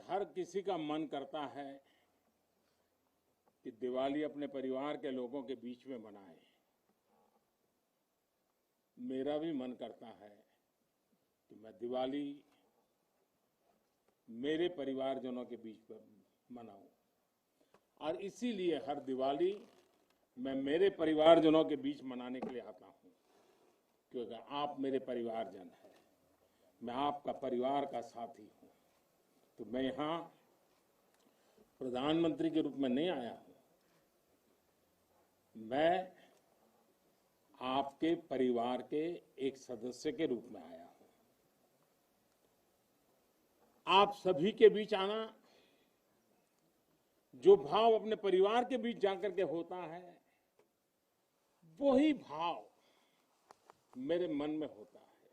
हर किसी का मन करता है कि दिवाली अपने परिवार के लोगों के बीच में मनाए। मेरा भी मन करता है कि मैं दिवाली मेरे परिवारजनों के बीच में मनाऊं, और इसीलिए हर दिवाली मैं मेरे परिवारजनों के बीच मनाने के लिए आता हूं, क्योंकि आप मेरे परिवारजन हैं, मैं आपका परिवार का साथी हूं। तो मैं यहां प्रधानमंत्री के रूप में नहीं आया हूं, मैं आपके परिवार के एक सदस्य के रूप में आया हूं। आप सभी के बीच आना, जो भाव अपने परिवार के बीच जाकर के होता है, वही भाव मेरे मन में होता है।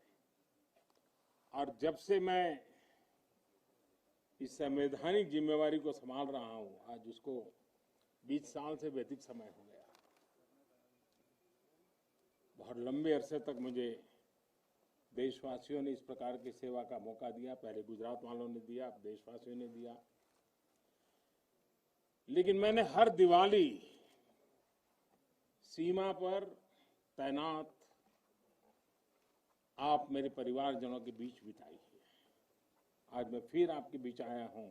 और जब से मैं इस संवैधानिक जिम्मेवारी को संभाल रहा हूं, आज उसको 20 साल से भी अधिक समय हो गया। बहुत लंबे अरसे तक मुझे देशवासियों ने इस प्रकार की सेवा का मौका दिया। पहले गुजरात वालों ने दिया, अब देशवासियों ने दिया। लेकिन मैंने हर दिवाली सीमा पर तैनात आप मेरे परिवारजनों के बीच बिताई है। आज मैं फिर आपके बीच आया हूं,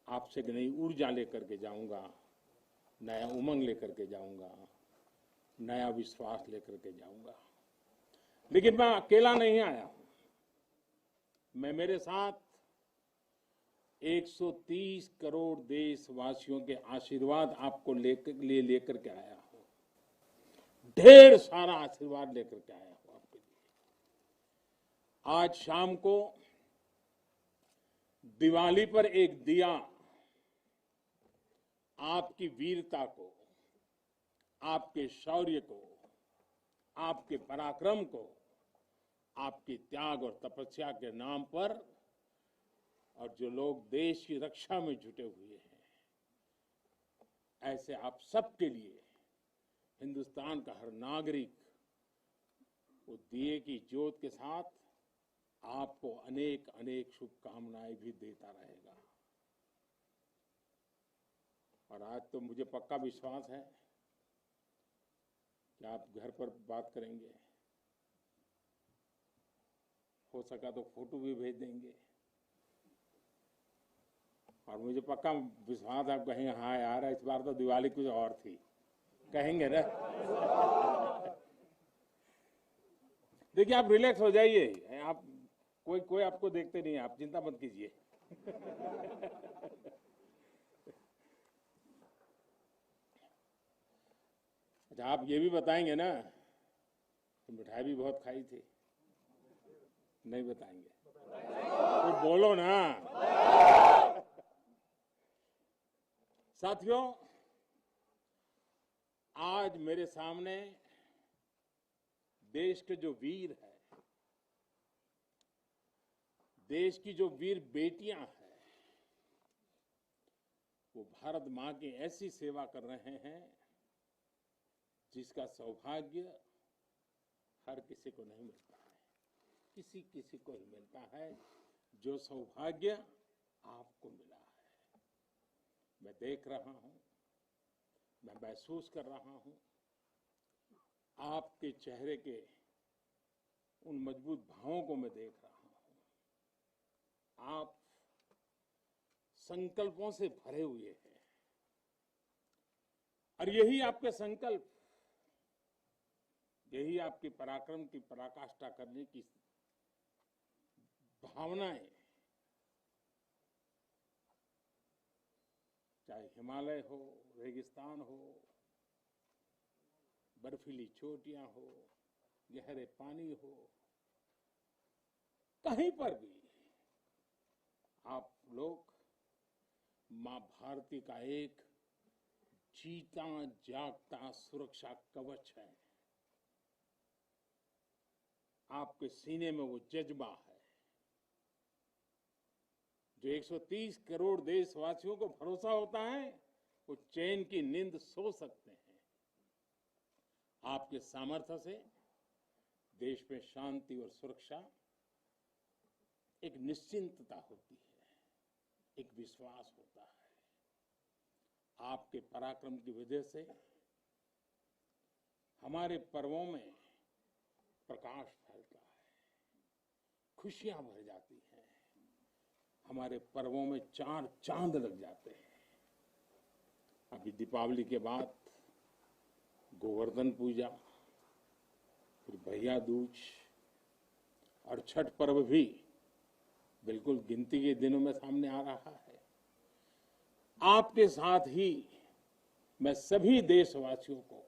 आपसे नई ऊर्जा लेकर के जाऊंगा, नया उमंग लेकर के जाऊंगा, नया विश्वास लेकर के जाऊंगा। लेकिन मैं अकेला नहीं आया हूं, मैं मेरे साथ 130 करोड़ देशवासियों के आशीर्वाद आपको लेकर के आया हूं। ढेर सारा आशीर्वाद लेकर के आया हूं आपके लिए। आज शाम को दिवाली पर एक दिया आपकी वीरता को, आपके शौर्य को, आपके पराक्रम को, आपके त्याग और तपस्या के नाम पर, और जो लोग देश की रक्षा में जुटे हुए हैं, ऐसे आप सबके लिए हिंदुस्तान का हर नागरिक वो दिए की ज्योत के साथ आपको अनेक अनेक शुभकामनाएं भी देता रहेगा। और आज तो मुझे पक्का विश्वास है कि आप घर पर बात करेंगे, हो सका तो फोटो भी भेज देंगे, और मुझे पक्का विश्वास है आप कहेंगे हाँ यार इस बार तो दिवाली कुछ और थी, कहेंगे ना। देखिए आप रिलैक्स हो जाइए, आप कोई आपको देखते नहीं, आप चिंता मत कीजिए। अच्छा आप ये भी बताएंगे ना कि मिठाई भी बहुत खाई थी? नहीं बताएंगे तो बोलो ना। साथियों, आज मेरे सामने देश के जो वीर हैं, देश की जो वीर बेटियां हैं, वो भारत मां की ऐसी सेवा कर रहे हैं जिसका सौभाग्य हर किसी को नहीं मिलता है। किसी किसी को ही मिलता है जो सौभाग्य आपको मिला है। मैं देख रहा हूं, मैं महसूस कर रहा हूं, आपके चेहरे के उन मजबूत भावों को मैं देख रहा हूं। आप संकल्पों से भरे हुए हैं, और यही आपके संकल्प, यही आपकी पराक्रम की पराकाष्ठा करने की भावनाएं, चाहे हिमालय हो, रेगिस्तान हो, बर्फीली चोटियां हो, गहरे पानी हो, कहीं पर भी आप लोग मां भारती का एक जीता जागता सुरक्षा कवच है। आपके सीने में वो जज्बा है जो 130 करोड़ देशवासियों को भरोसा होता है, वो चैन की नींद सो सकते हैं। आपके सामर्थ्य से देश में शांति और सुरक्षा एक निश्चिंतता होती है। एक विश्वास होता है। आपके पराक्रम की वजह से हमारे पर्वों में प्रकाश फैलता है, खुशियां भर जाती हैं, हमारे पर्वों में चार चांद लग जाते हैं। अभी दीपावली के बाद गोवर्धन पूजा, फिर भैया दूज और छठ पर्व भी बिल्कुल गिनती के दिनों में सामने आ रहा है। आपके साथ ही मैं सभी देशवासियों को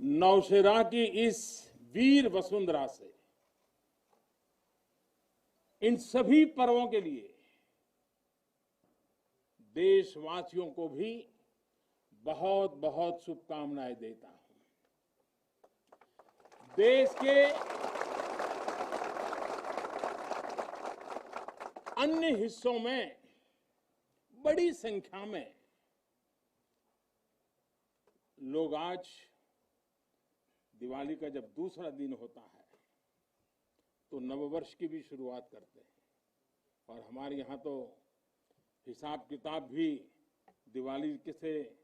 नौशेरा की इस वीर वसुंधरा से इन सभी पर्वों के लिए देशवासियों को भी बहुत बहुत शुभकामनाएं देता हूं। देश के अन्य हिस्सों में बड़ी संख्या में लोग आज दिवाली का जब दूसरा दिन होता है तो नववर्ष की भी शुरुआत करते हैं। और हमारे यहाँ तो हिसाब किताब भी दिवाली से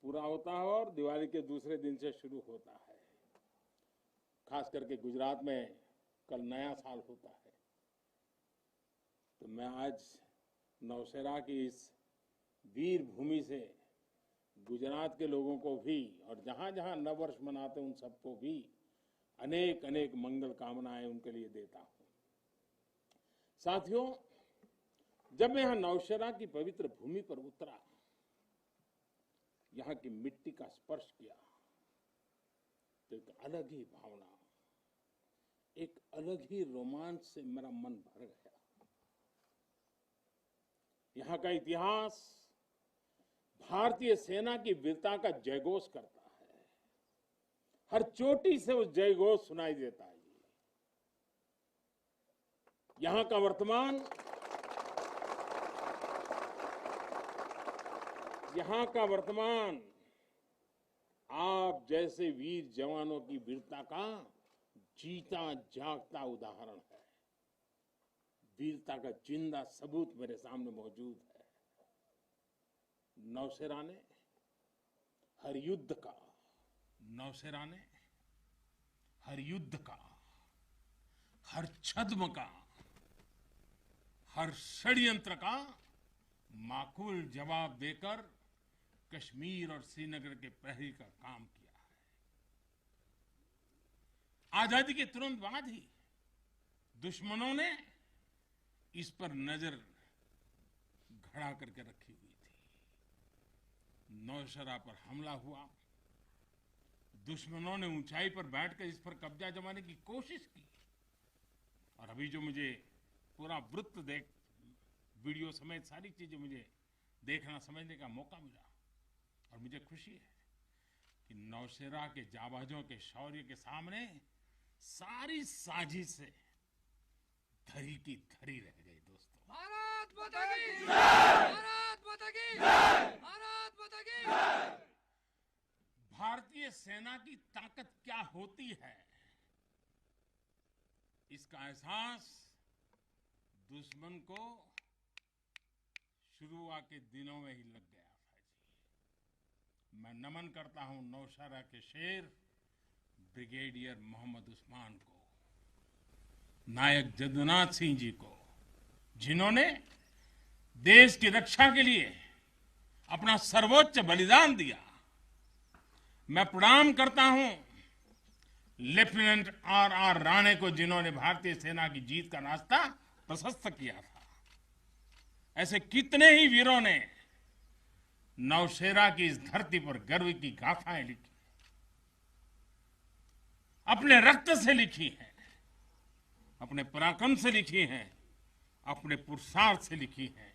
पूरा होता है और दिवाली के दूसरे दिन से शुरू होता है। खास करके गुजरात में कल नया साल होता है। तो मैं आज नौशेरा की इस वीर भूमि से गुजरात के लोगों को भी और जहां जहां नववर्ष मनाते हैं उन सबको भी अनेक अनेक मंगल कामनाएं उनके लिए देता हूं। साथियों, जब मैं यहां नौशेरा की पवित्र भूमि पर उतरा, यहां की मिट्टी का स्पर्श किया, तो एक अलग ही भावना, एक अलग ही रोमांच से मेरा मन भर गया। यहां का इतिहास भारतीय सेना की वीरता का जयघोष करता है। हर चोटी से वो जयघोष सुनाई देता है। यहां का वर्तमान आप जैसे वीर जवानों की वीरता का जीता जागता उदाहरण है। वीरता का जिंदा सबूत मेरे सामने मौजूद है। नौशेरा ने हर युद्ध का, हर छद्म का, हर षड्यंत्र का माकूल जवाब देकर कश्मीर और श्रीनगर के प्रहरी का काम किया है। आजादी के तुरंत बाद ही दुश्मनों ने इस पर नजर खड़ा करके रखी हुई थी। नौशेरा पर हमला हुआ, दुश्मनों ने ऊंचाई पर बैठकर इस पर कब्जा जमाने की कोशिश की। और अभी जो मुझे पूरा वृत्त वीडियो समेत सारी चीजें मुझे देखना समझने का मौका मिला, और मुझे खुशी है कि नौशेरा के जाबाजों के शौर्य के सामने सारी साजिश से धरी की धरी रह गई। दोस्तों, भारत माता की जय! भारत माता की जय! भारत माता की जय! भारतीय सेना की ताकत क्या होती है, इसका एहसास दुश्मन को शुरुआत के दिनों में ही लग गया था जी। मैं नमन करता हूं नौशेरा के शेर ब्रिगेडियर मोहम्मद उस्मान को, नायक जदुनाथ सिंह जी को, जिन्होंने देश की रक्षा के लिए अपना सर्वोच्च बलिदान दिया। मैं प्रणाम करता हूं लेफ्टिनेंट आर राणे को, जिन्होंने भारतीय सेना की जीत का रास्ता प्रशस्त किया था। ऐसे कितने ही वीरों ने नौशेरा की इस धरती पर गर्व की गाथाएं लिखी, अपने रक्त से लिखी हैं, अपने पराक्रम से लिखी हैं, अपने पुरुषार्थ से लिखी हैं,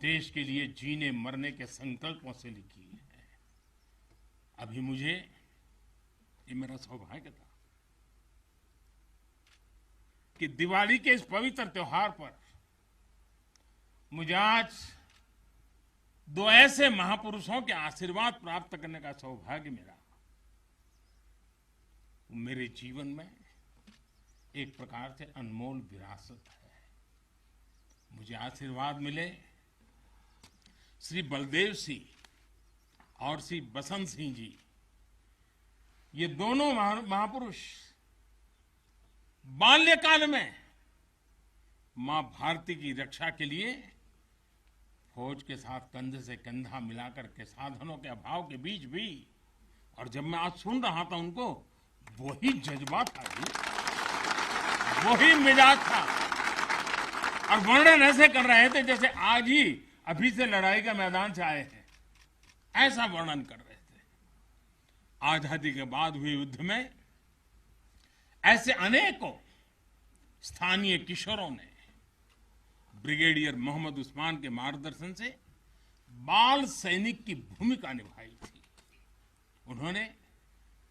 देश के लिए जीने मरने के संकल्पों से लिखी है। अभी मुझे, ये मेरा सौभाग्य था कि दिवाली के इस पवित्र त्योहार पर मुझे आज दो ऐसे महापुरुषों के आशीर्वाद प्राप्त करने का सौभाग्य मिला। मेरे जीवन में एक प्रकार से अनमोल विरासत है। मुझे मुझे आशीर्वाद मिले, श्री बलदेव सिंह और श्री बसंत सिंह जी, ये दोनों महापुरुष बाल्यकाल में मां भारती की रक्षा के लिए फौज के साथ कंधे से कंधा मिलाकर के साधनों के अभाव के बीच भी, और जब मैं आज सुन रहा था उनको, वही जज्बा था जी, वही मिजाज था, और वर्णन ऐसे कर रहे थे जैसे आज ही अभी से लड़ाई का मैदान से आए हैं, ऐसा वर्णन कर रहे थे। आजादी के बाद हुए युद्ध में ऐसे अनेकों स्थानीय किशोरों ने ब्रिगेडियर मोहम्मद उस्मान के मार्गदर्शन से बाल सैनिक की भूमिका निभाई थी। उन्होंने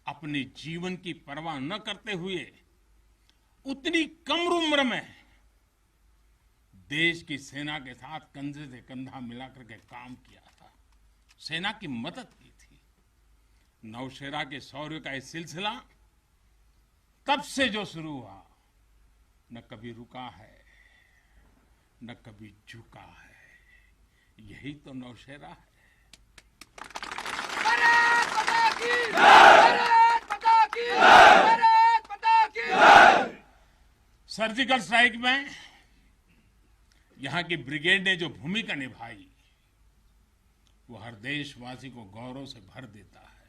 अपने जीवन की परवाह न करते हुए उतनी कम उम्र में देश की सेना के साथ कंधे से कंधा मिलाकर के काम किया था, सेना की मदद की थी। नौशेरा के शौर्य का ये सिलसिला तब से जो शुरू हुआ, न कभी रुका है, न कभी झुका है। यही तो नौशेरा है। भारत माता की जय! भारत माता की जय! भारत माता की जय! सर्जिकल स्ट्राइक में यहां की ब्रिगेड ने जो भूमिका निभाई, वो हर देशवासी को गौरव से भर देता है।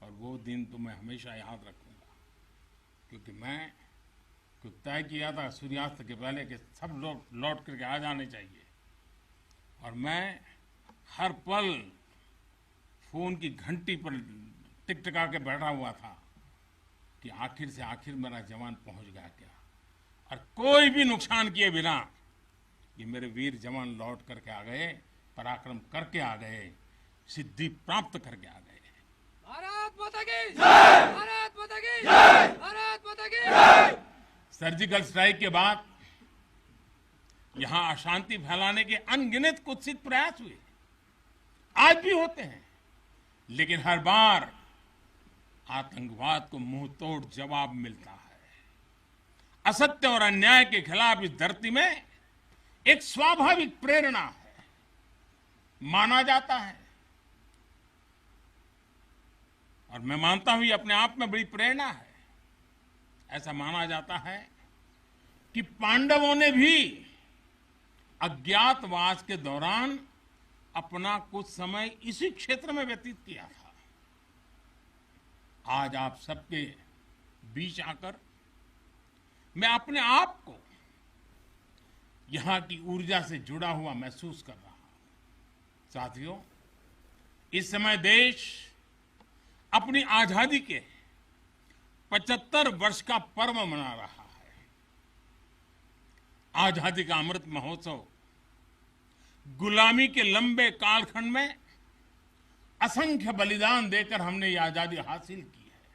और वो दिन तो मैं हमेशा याद रखूंगा, क्योंकि मैं कुछ तय किया था सूर्यास्त के पहले कि सब लोग लौट करके आ जाने चाहिए, और मैं हर पल फोन की घंटी पर टिकटिका के बैठा हुआ था कि आखिर से आखिर मेरा जवान पहुंच गया क्या, और कोई भी नुकसान किए बिना ये मेरे वीर जवान लौट करके आ गए, पराक्रम करके आ गए, सिद्धि प्राप्त करके आ गए। भारत माता की जय! भारत माता की जय! भारत माता की जय! सर्जिकल स्ट्राइक के बाद यहां अशांति फैलाने के अनगिनत कुत्सित प्रयास हुए, आज भी होते हैं, लेकिन हर बार आतंकवाद को मुंह तोड़ जवाब मिलता है। असत्य और अन्याय के खिलाफ इस धरती में एक स्वाभाविक प्रेरणा है, माना जाता है, और मैं मानता हूं ये अपने आप में बड़ी प्रेरणा है। ऐसा माना जाता है कि पांडवों ने भी अज्ञातवास के दौरान अपना कुछ समय इसी क्षेत्र में व्यतीत किया था। आज आप सबके बीच आकर मैं अपने आप को यहां की ऊर्जा से जुड़ा हुआ महसूस कर रहा हूं। साथियों, इस समय देश अपनी आजादी के 75 वर्ष का पर्व मना रहा है। आजादी का अमृत महोत्सव गुलामी के लंबे कालखंड में असंख्य बलिदान देकर हमने ये आजादी हासिल की है।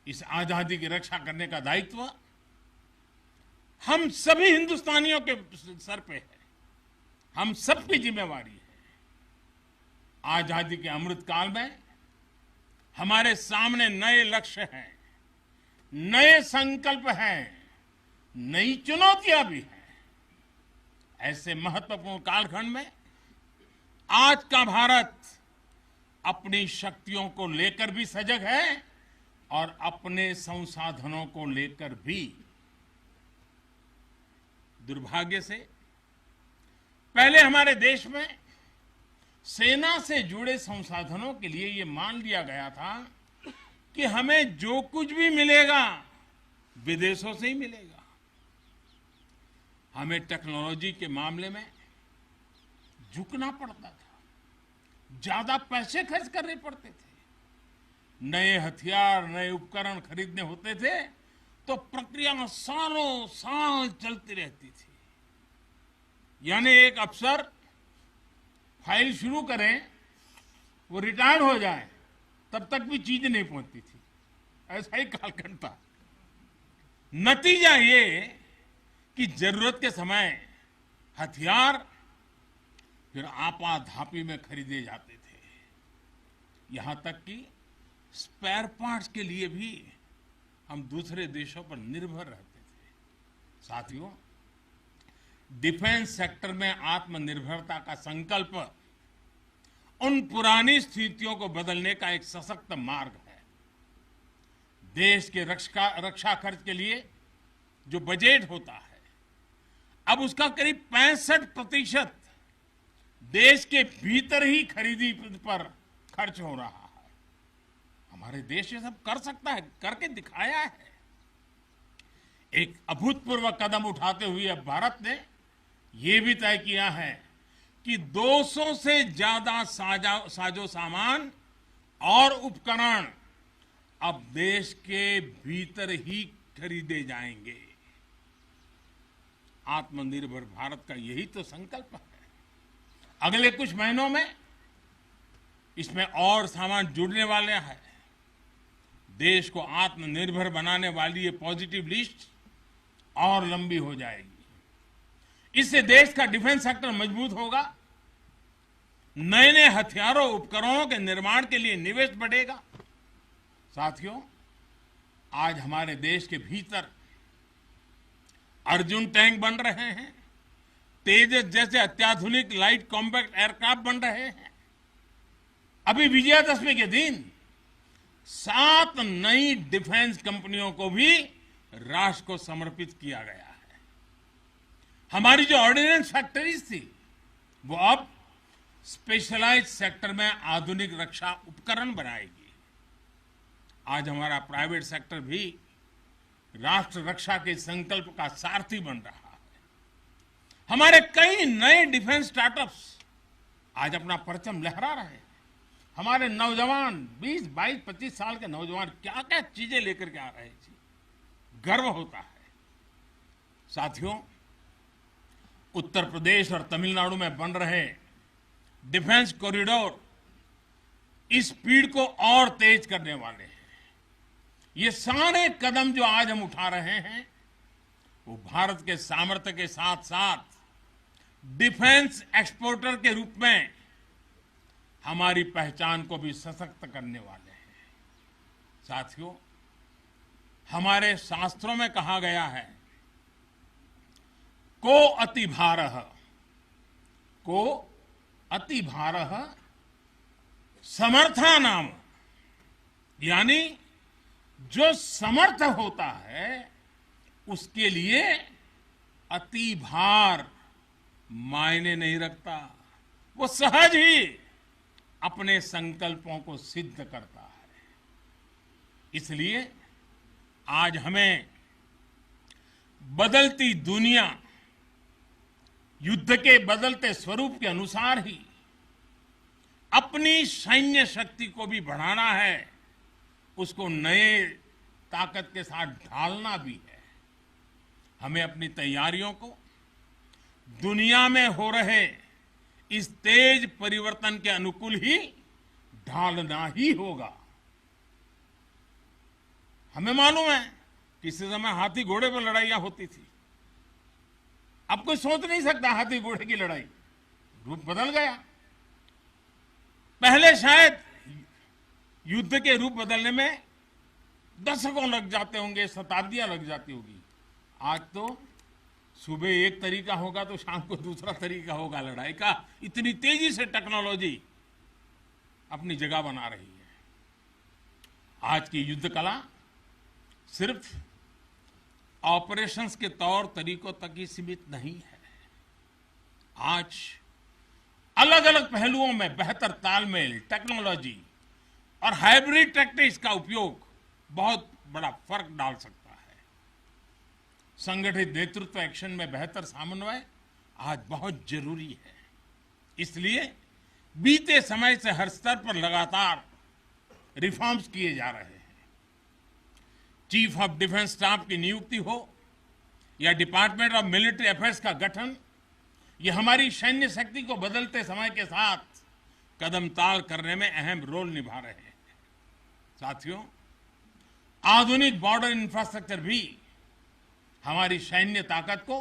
इस आजादी की रक्षा करने का दायित्व हम सभी हिंदुस्तानियों के सर पे है, हम सबकी जिम्मेवारी है। आजादी के अमृत काल में हमारे सामने नए लक्ष्य हैं, नए संकल्प हैं, नई चुनौतियां भी हैं। ऐसे महत्वपूर्ण कालखंड में आज का भारत अपनी शक्तियों को लेकर भी सजग है और अपने संसाधनों को लेकर भी। दुर्भाग्य से पहले हमारे देश में सेना से जुड़े संसाधनों के लिए ये मान लिया गया था कि हमें जो कुछ भी मिलेगा विदेशों से ही मिलेगा। हमें टेक्नोलॉजी के मामले में झुकना पड़ता था, ज्यादा पैसे खर्च करने पड़ते थे। नए हथियार, नए उपकरण खरीदने होते थे तो प्रक्रिया सालों साल चलती रहती थी। यानी एक अफसर फाइल शुरू करें, वो रिटायर्ड हो जाए, तब तक भी चीज नहीं पहुंचती थी। ऐसा ही कालखंड था। नतीजा ये कि जरूरत के समय हथियार फिर आपाधापी में खरीदे जाते थे। यहां तक कि स्पेयर पार्ट्स के लिए भी हम दूसरे देशों पर निर्भर रहते थे। साथियों, डिफेंस सेक्टर में आत्मनिर्भरता का संकल्प उन पुरानी स्थितियों को बदलने का एक सशक्त मार्ग है। देश के रक्षा खर्च के लिए जो बजट होता है, अब उसका करीब 65% देश के भीतर ही खरीदी पर खर्च हो रहा है। हमारे देश ये सब कर सकता है, करके दिखाया है। एक अभूतपूर्व कदम उठाते हुए अब भारत ने यह भी तय किया है कि 200 से ज्यादा साजो सामान और उपकरण अब देश के भीतर ही खरीदे जाएंगे। आत्मनिर्भर भारत का यही तो संकल्प है। अगले कुछ महीनों में इसमें और सामान जुड़ने वाले हैं। देश को आत्मनिर्भर बनाने वाली ये पॉजिटिव लिस्ट और लंबी हो जाएगी। इससे देश का डिफेंस सेक्टर मजबूत होगा, नए नए हथियारों उपकरणों के निर्माण के लिए निवेश बढ़ेगा। साथियों, आज हमारे देश के भीतर अर्जुन टैंक बन रहे हैं, तेजस जैसे अत्याधुनिक लाइट कॉम्पैक्ट एयरक्राफ्ट बन रहे हैं। अभी विजयादशमी के दिन 7 नई डिफेंस कंपनियों को भी राष्ट्र को समर्पित किया गया है। हमारी जो ऑर्डिनेंस फैक्ट्रीज थी वो अब स्पेशलाइज्ड सेक्टर में आधुनिक रक्षा उपकरण बनाएगी। आज हमारा प्राइवेट सेक्टर भी राष्ट्र रक्षा के संकल्प का सारथी बन रहा है। हमारे कई नए डिफेंस स्टार्टअप्स आज अपना परचम लहरा रहे हैं। हमारे नौजवान 20, 22, 25 साल के नौजवान क्या क्या चीजें लेकर के आ रहे हैं, गर्व होता है। साथियों, उत्तर प्रदेश और तमिलनाडु में बन रहे डिफेंस कॉरिडोर इस स्पीड को और तेज करने वाले हैं। ये सारे कदम जो आज हम उठा रहे हैं वो भारत के सामर्थ्य के साथ साथ डिफेंस एक्सपोर्टर के रूप में हमारी पहचान को भी सशक्त करने वाले हैं। साथियों, हमारे शास्त्रों में कहा गया है, को अति भारः समर्था नाम, यानी जो समर्थ होता है उसके लिए अति भार मायने नहीं रखता। वो सहज ही अपने संकल्पों को सिद्ध करता है। इसलिए आज हमें बदलती दुनिया, युद्ध के बदलते स्वरूप के अनुसार ही अपनी सैन्य शक्ति को भी बढ़ाना है, उसको नए ताकत के साथ ढालना भी है। हमें अपनी तैयारियों को दुनिया में हो रहे इस तेज परिवर्तन के अनुकूल ही ढालना ही होगा। हमें मालूम है किसी समय हाथी घोड़े पर लड़ाइयां होती थी। अब कोई सोच नहीं सकता हाथी घोड़े की लड़ाई, रूप बदल गया। पहले शायद युद्ध के रूप बदलने में दशकों लग जाते होंगे, शताब्दियां लग जाती होगी। आज तो सुबह एक तरीका होगा तो शाम को दूसरा तरीका होगा लड़ाई का। इतनी तेजी से टेक्नोलॉजी अपनी जगह बना रही है। आज की युद्ध कला सिर्फ ऑपरेशंस के तौर तरीकों तक ही सीमित नहीं है। आज अलग अलग पहलुओं में बेहतर तालमेल, टेक्नोलॉजी और हाइब्रिड टैक्टिक्स का उपयोग बहुत बड़ा फर्क डाल सकता है। संगठित नेतृत्व एक्शन में बेहतर समन्वय आज बहुत जरूरी है। इसलिए बीते समय से हर स्तर पर लगातार रिफॉर्म्स किए जा रहे हैं। चीफ ऑफ डिफेंस स्टाफ की नियुक्ति हो या डिपार्टमेंट ऑफ मिलिट्री अफेयर्स का गठन, ये हमारी सैन्य शक्ति को बदलते समय के साथ कदम ताल करने में अहम रोल निभा रहे हैं। साथियों, आधुनिक बॉर्डर इंफ्रास्ट्रक्चर भी हमारी सैन्य ताकत को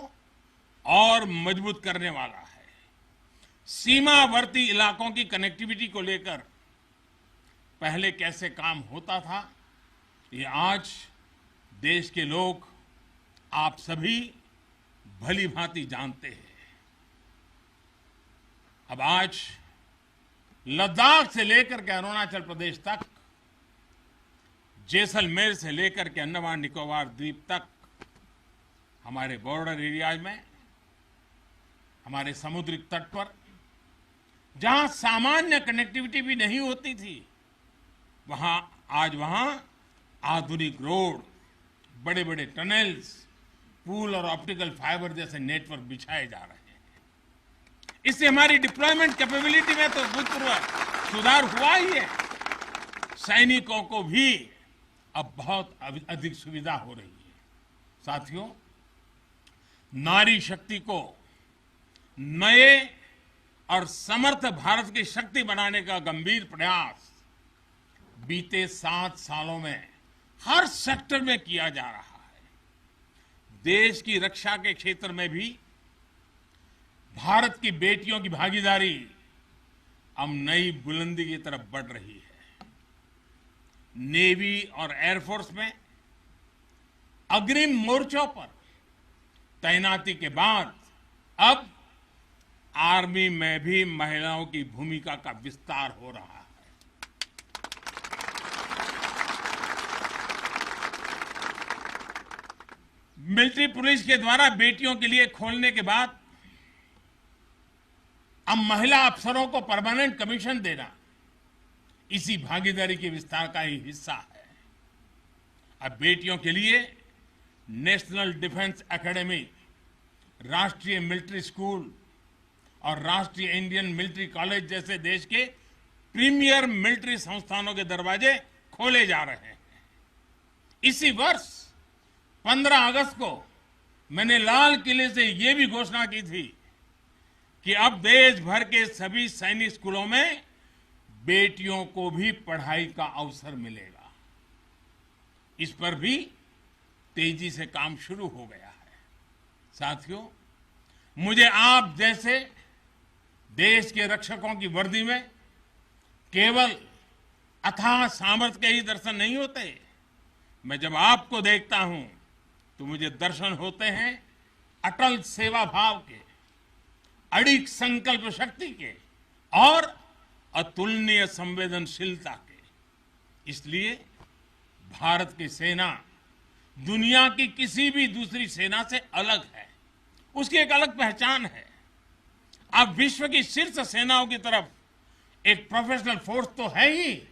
और मजबूत करने वाला है। सीमावर्ती इलाकों की कनेक्टिविटी को लेकर पहले कैसे काम होता था, ये आज देश के लोग, आप सभी भली भांति जानते हैं। अब आज लद्दाख से लेकर के अरुणाचल प्रदेश तक, जैसलमेर से लेकर के अंडमान निकोबार द्वीप तक, हमारे बॉर्डर एरियाज में, हमारे समुद्री तट पर जहां सामान्य कनेक्टिविटी भी नहीं होती थी, आज वहां आधुनिक रोड, बड़े बड़े टनल्स, पूल और ऑप्टिकल फाइबर जैसे नेटवर्क बिछाए जा रहे हैं। इससे हमारी डिप्लॉयमेंट कैपेबिलिटी में तो भूतपूर्व सुधार हुआ ही है। सैनिकों को भी अब बहुत अधिक सुविधा हो रही है। साथियों, नारी शक्ति को नए और समर्थ भारत की शक्ति बनाने का गंभीर प्रयास बीते 7 सालों में हर सेक्टर में किया जा रहा है। देश की रक्षा के क्षेत्र में भी भारत की बेटियों की भागीदारी अब नई बुलंदी की तरफ बढ़ रही है। नेवी और एयरफोर्स में अग्रिम मोर्चों पर तैनाती के बाद अब आर्मी में भी महिलाओं की भूमिका का विस्तार हो रहा है। मिलिट्री पुलिस के द्वारा बेटियों के लिए खोलने के बाद अब महिला अफसरों को परमानेंट कमीशन देना इसी भागीदारी के विस्तार का ही हिस्सा है। अब बेटियों के लिए नेशनल डिफेंस एकेडमी, राष्ट्रीय मिलिट्री स्कूल और राष्ट्रीय इंडियन मिलिट्री कॉलेज जैसे देश के प्रीमियर मिलिट्री संस्थानों के दरवाजे खोले जा रहे हैं। इसी वर्ष 15 अगस्त को मैंने लाल किले से यह भी घोषणा की थी कि अब देश भर के सभी सैनिक स्कूलों में बेटियों को भी पढ़ाई का अवसर मिलेगा। इस पर भी तेजी से काम शुरू हो गया है। साथियों, मुझे आप जैसे देश के रक्षकों की वर्दी में केवल अथाह सामर्थ्य के ही दर्शन नहीं होते। मैं जब आपको देखता हूं तो मुझे दर्शन होते हैं अटल सेवा भाव के, अडिग संकल्प शक्ति के और अतुलनीय संवेदनशीलता के। इसलिए भारत की सेना दुनिया की किसी भी दूसरी सेना से अलग है। उसकी एक अलग पहचान है। अब विश्व की शीर्ष सेनाओं की तरफ एक प्रोफेशनल फोर्स तो है ही,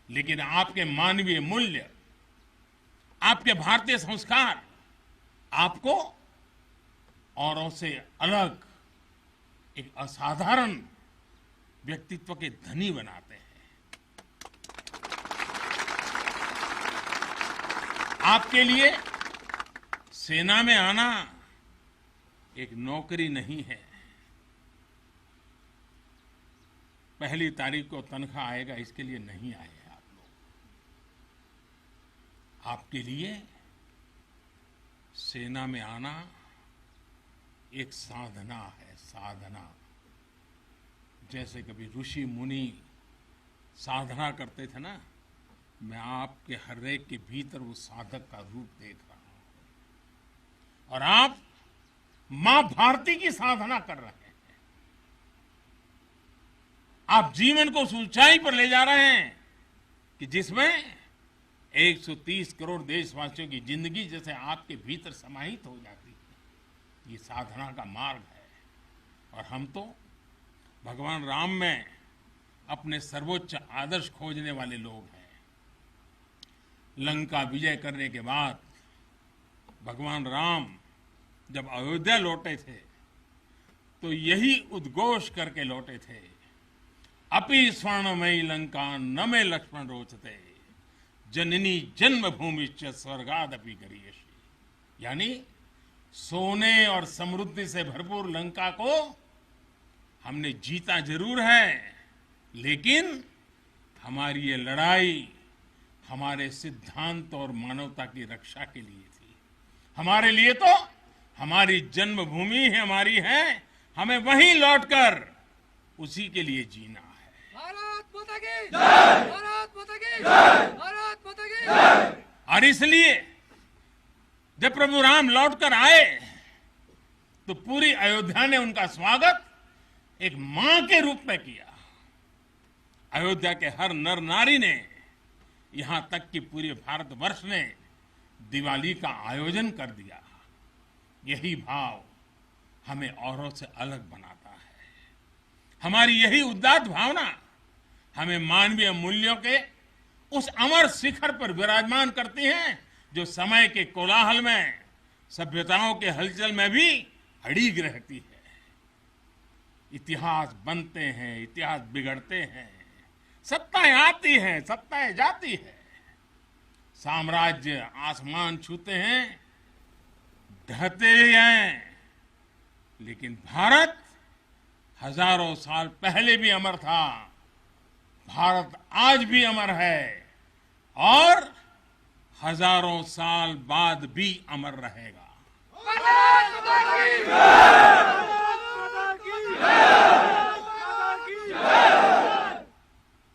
लेकिन आपके मानवीय मूल्य, आपके भारतीय संस्कार आपको औरों से अलग एक असाधारण व्यक्तित्व के धनी बनाते हैं। आपके लिए सेना में आना एक नौकरी नहीं है। पहली तारीख को तनख्वाह आएगा इसके लिए नहीं आए आप लोग। आपके लिए सेना में आना एक साधना है, साधना। जैसे कभी ऋषि मुनि साधना करते थे ना, मैं आपके हर एक के भीतर वो साधक का रूप देख रहा हूं। और आप मां भारती की साधना कर रहे हैं। आप जीवन को उस ऊंचाई पर ले जा रहे हैं कि जिसमें 130 करोड़ देशवासियों की जिंदगी जैसे आपके भीतर समाहित हो जाती है। ये साधना का मार्ग है। और हम तो भगवान राम में अपने सर्वोच्च आदर्श खोजने वाले लोग हैं। लंका विजय करने के बाद भगवान राम जब अयोध्या लौटे थे तो यही उद्घोष करके लौटे थे, अपि स्वर्णमयी लंका न मे लक्ष्मण रोचते, जननी जन्मभूमिश्च स्वर्गादपि गरीयसी। यानी सोने और समृद्धि से भरपूर लंका को हमने जीता जरूर है, लेकिन हमारी ये लड़ाई हमारे सिद्धांत और मानवता की रक्षा के लिए थी। हमारे लिए तो हमारी जन्मभूमि हमारी है, हमें वहीं लौटकर उसी के लिए जीना है। भारत माता की जय, भारत माता की जय, भारत माता की जय। और इसलिए जब प्रभु राम लौटकर आए तो पूरी अयोध्या ने उनका स्वागत एक मां के रूप में किया। अयोध्या के हर नर नारी ने, यहां तक कि पूरे भारतवर्ष ने दिवाली का आयोजन कर दिया। यही भाव हमें औरों से अलग बनाता है। हमारी यही उदात्त भावना हमें मानवीय मूल्यों के उस अमर शिखर पर विराजमान करती हैं जो समय के कोलाहल में, सभ्यताओं के हलचल में भी अड़िग रहती है। इतिहास बनते हैं, इतिहास बिगड़ते हैं, सत्ताएं आती हैं, सत्ताएं जाती है, साम्राज्य आसमान छूते हैं, ढहते हैं, लेकिन भारत हजारों साल पहले भी अमर था। भारत आज भी अमर है और हजारों साल बाद भी अमर रहेगा। भारत माता की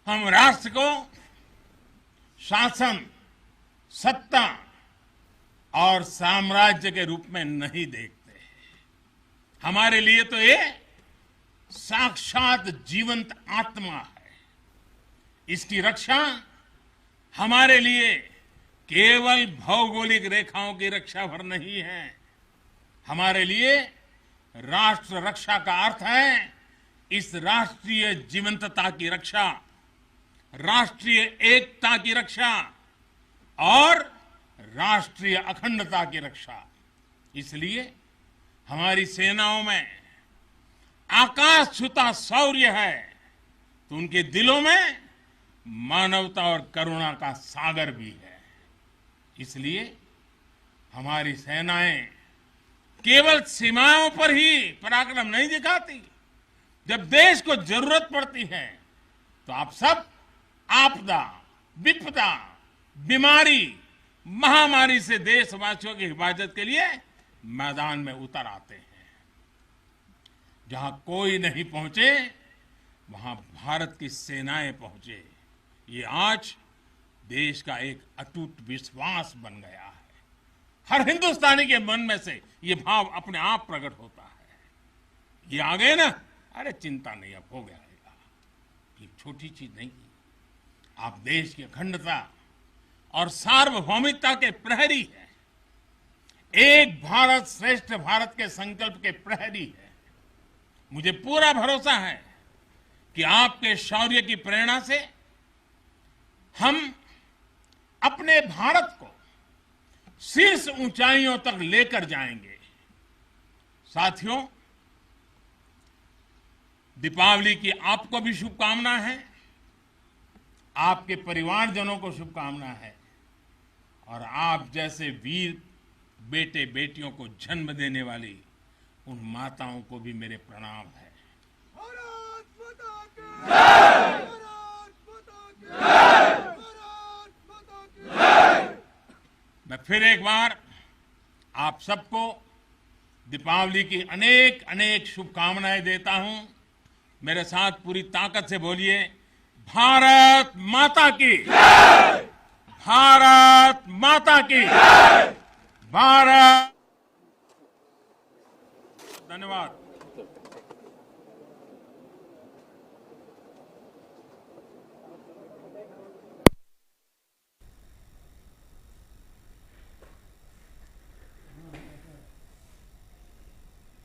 हम राष्ट्र को शासन, सत्ता और साम्राज्य के रूप में नहीं देखते। हमारे लिए तो ये साक्षात जीवंत आत्मा है। इसकी रक्षा हमारे लिए केवल भौगोलिक रेखाओं की रक्षा भर नहीं है। हमारे लिए राष्ट्र रक्षा का अर्थ है इस राष्ट्रीय जीवंतता की रक्षा, राष्ट्रीय एकता की रक्षा और राष्ट्रीय अखंडता की रक्षा। इसलिए हमारी सेनाओं में आकाश छूता शौर्य है तो उनके दिलों में मानवता और करुणा का सागर भी है। इसलिए हमारी सेनाएं केवल सीमाओं पर ही पराक्रम नहीं दिखाती। जब देश को जरूरत पड़ती है तो आप सब आपदा, विपदा, बीमारी, महामारी से देशवासियों की हिफाजत के लिए मैदान में उतर आते हैं। जहां कोई नहीं पहुंचे वहां भारत की सेनाएं पहुंचे। ये आज देश का एक अटूट विश्वास बन गया है। हर हिंदुस्तानी के मन में से ये भाव अपने आप प्रकट होता है। ये आ गए ना, अरे चिंता नहीं, अब हो गया। ये छोटी चीज नहीं। आप देश की अखंडता और सार्वभौमिकता के प्रहरी हैं। एक भारत श्रेष्ठ भारत के संकल्प के प्रहरी हैं। मुझे पूरा भरोसा है कि आपके शौर्य की प्रेरणा से हम अपने भारत को शीर्ष ऊंचाइयों तक लेकर जाएंगे। साथियों, दीपावली की आपको भी शुभकामना है, आपके परिवारजनों को शुभकामना है और आप जैसे वीर बेटे बेटियों को जन्म देने वाली उन माताओं को भी मेरे प्रणाम है। भारत माता की जय! भारत माता की जय! भारत माता की जय! मैं फिर एक बार आप सबको दीपावली की अनेक अनेक शुभकामनाएं देता हूं। मेरे साथ पूरी ताकत से बोलिए, भारत माता की जय! भारत माता की जय! भारत। धन्यवाद।